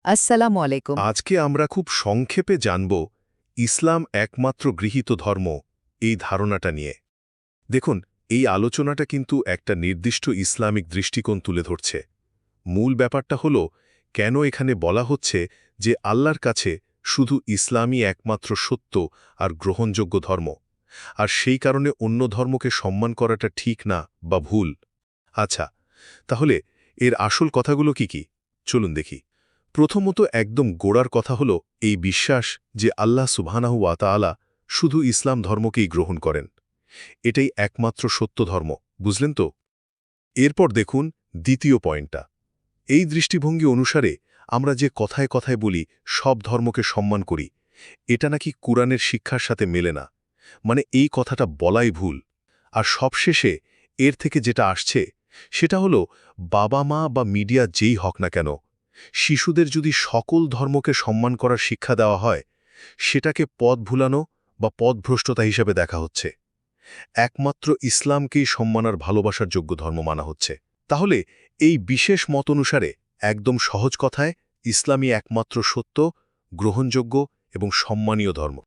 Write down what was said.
আসসালামু আলাইকুম। আজকে আমরা খুব সংক্ষেপে জানব ইসলাম একমাত্র গৃহীত ধর্ম এই ধারণাটা নিয়ে। দেখুন, এই আলোচনাটা কিন্তু একটা নির্দিষ্ট ইসলামিক দৃষ্টিকোণ তুলে ধরছে। মূল ব্যাপারটা হল কেন এখানে বলা হচ্ছে যে আল্লাহর কাছে শুধু ইসলামই একমাত্র সত্য আর গ্রহণযোগ্য ধর্ম, আর সেই কারণে অন্য ধর্মকে সম্মান করাটা ঠিক না বা ভুল। আচ্ছা, তাহলে এর আসল কথাগুলো কি চলুন দেখি। প্রথমত একদম গোড়ার কথা হল এই বিশ্বাস যে আল্লাহ সুবহানাহু ওয়া তাআলা শুধু ইসলাম ধর্মকেই গ্রহণ করেন। এটাই একমাত্র সত্য ধর্ম, বুঝলেন তো? এরপর দেখুন দ্বিতীয় পয়েন্টটা। এই দৃষ্টিভঙ্গি অনুসারে আমরা যে কথায় কথায় বলি সব ধর্মকে সম্মান করি, এটা নাকি কুরআনের শিক্ষার সাথে মেলে না। মানে এই কথাটা বলাই ভুল। আর সবশেষে এর থেকে যেটা আসছে সেটা হলো বাবা মা বা মিডিয়া যেই হক না কেন, শিশুদের যদি সকল ধর্মকে সম্মান করার শিক্ষা দেওয়া হয়, সেটাকে পথ ভুলানো বা পথভ্রষ্টতা হিসেবে দেখা হচ্ছে। একমাত্র ইসলামকেই সম্মান আর ভালোবাসার যোগ্য ধর্ম মানা হচ্ছে। তাহলে এই বিশেষ মত অনুসারে একদম সহজ কথায় ইসলামই একমাত্র সত্য, গ্রহণযোগ্য এবং সম্মানীয় ধর্ম।